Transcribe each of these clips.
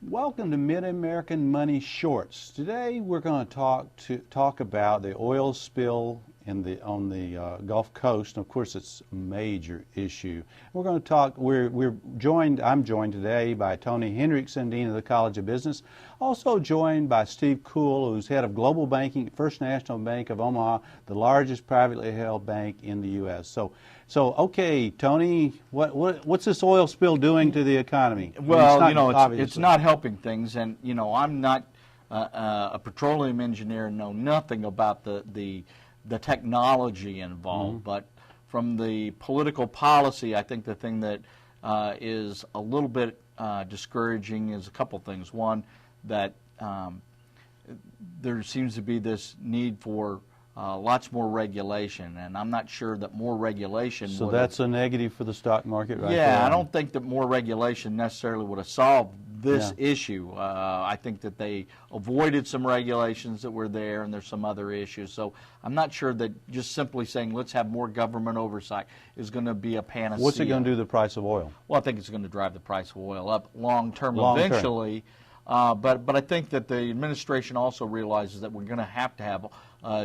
Welcome to Mid-American Money Shorts. Today we're going to talk about the oil spill on the Gulf Coast. And of course, it's a major issue. We're going to talk. I'm joined today by Tony Hendrickson, Dean of the College of Business. Also joined by Steve Kuhl, who's head of global banking at First National Bank of Omaha, the largest privately held bank in the U.S. So okay, Tony, what's this oil spill doing to the economy? Well, it's not helping things, and I'm not a petroleum engineer, know nothing about the technology involved, Mm-hmm. but from the political policy, I think the thing that is a little bit discouraging is a couple things. One, that there seems to be this need for lots more regulation, and I'm not sure that more regulation. So that's a negative for the stock market, right? Yeah, there. I don't think that more regulation necessarily would have solved this issue. I think that they avoided some regulations that were there, and there's some other issues. So I'm not sure that just simply saying let's have more government oversight is going to be a panacea. What's it going to do to the price of oil? Well, I think it's going to drive the price of oil up long term eventually. But I think that the administration also realizes that we're going to have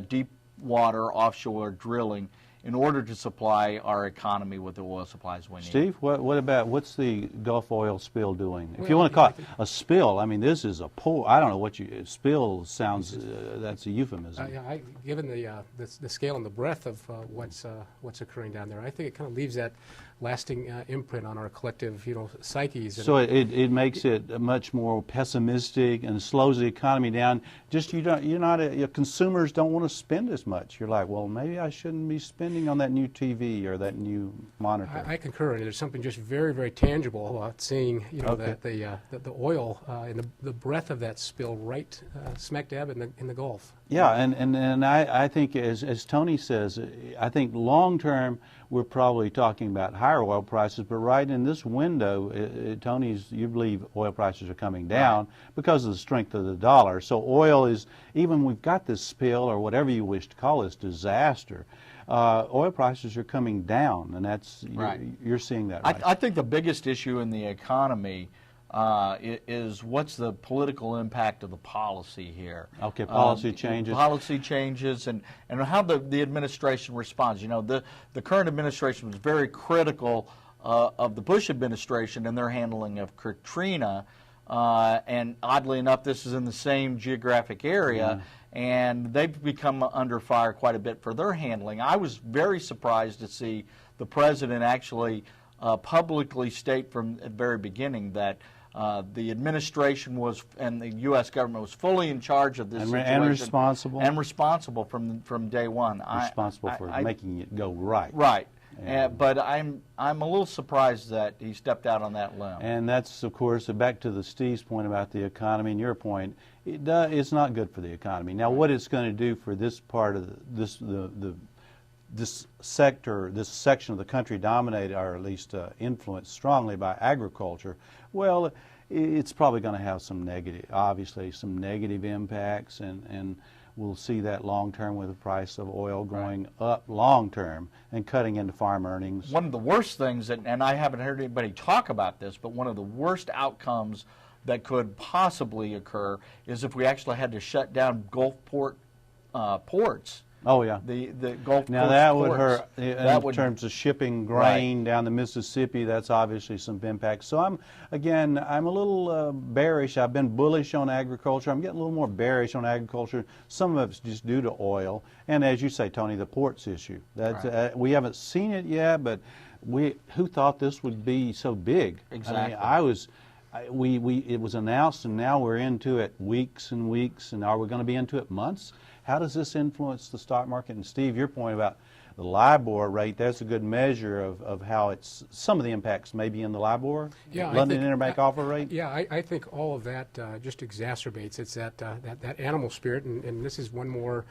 deep water offshore drilling in order to supply our economy with the oil supplies we need. Steve, what's the Gulf oil spill doing? If you want to call it a spill, I mean, this is a pour. I don't know spill sounds, that's a euphemism. Given the scale and the breadth of what's occurring down there, I think it kind of leaves that lasting imprint on our collective, psyches. So it makes it much more pessimistic and slows the economy down. Just your consumers don't want to spend as much. You're like, well, maybe I shouldn't be spending on that new TV or that new monitor. I concur, and there's something just very, very tangible about seeing, that the oil and the breadth of that spill right smack dab in the Gulf. Yeah, and I think, as Tony says, I think long term we're probably talking about higher oil prices, but right in this window, you believe oil prices are coming down because of the strength of the dollar. So oil is, even we've got this spill or whatever you wish to call this disaster, oil prices are coming down, and that's you're seeing that. Right? I think the biggest issue in the economy is what's the political impact of the policy here. Okay, policy changes. Policy changes and how the administration responds. The current administration was very critical of the Bush administration and their handling of Katrina. And oddly enough, this is in the same geographic area, and they've become under fire quite a bit for their handling. I was very surprised to see the president actually publicly state from the very beginning that the administration and the U.S. government was fully in charge of this situation. And responsible from day one. Responsible for making it go right. Right. But I'm a little surprised that he stepped out on that limb. And that's, of course, back to Steve's point about the economy and your point. It's not good for the economy. Now, what it's going to do for this part of this sector, this section of the country dominated, or at least influenced strongly by agriculture, well, it's probably going to have some negative impacts, and we'll see that long term with the price of oil going up long term and cutting into farm earnings. One of the worst things, and I haven't heard anybody talk about this, but one of the worst outcomes that could possibly occur is if we actually had to shut down Gulf ports. Oh yeah, the Gulf. Now that would hurt in terms of shipping grain down the Mississippi. That's obviously some impact. So I'm a little bearish. I've been bullish on agriculture. I'm getting a little more bearish on agriculture. Some of it's just due to oil, and as you say, Tony, the ports issue. That's we haven't seen it yet, but who thought this would be so big? Exactly. I mean, it was announced, and now we're into it weeks and weeks, and are we going to be into it months? How does this influence the stock market? And Steve, your point about the LIBOR rate, that's a good measure of how it's, some of the impacts maybe in the LIBOR, London Interbank Offer Rate? Yeah, I think all of that just exacerbates. It's that animal spirit, and this is one more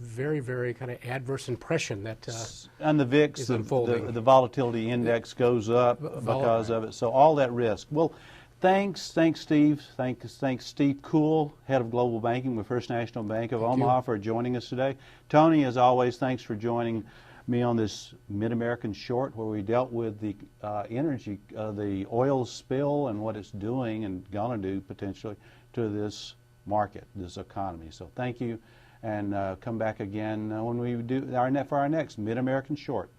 very, very kind of adverse impression that and the VIX, the volatility index goes up because of it. So all that risk. Well, thanks, Steve. Thanks, Steve Kuhl, head of global banking with First National Bank of Omaha, for joining us today. Tony, as always, thanks for joining me on this Mid-American Short, where we dealt with the energy, the oil spill and what it's doing and going to do potentially to this market, this economy. So thank you, and come back again when we do for our next Mid-American Short.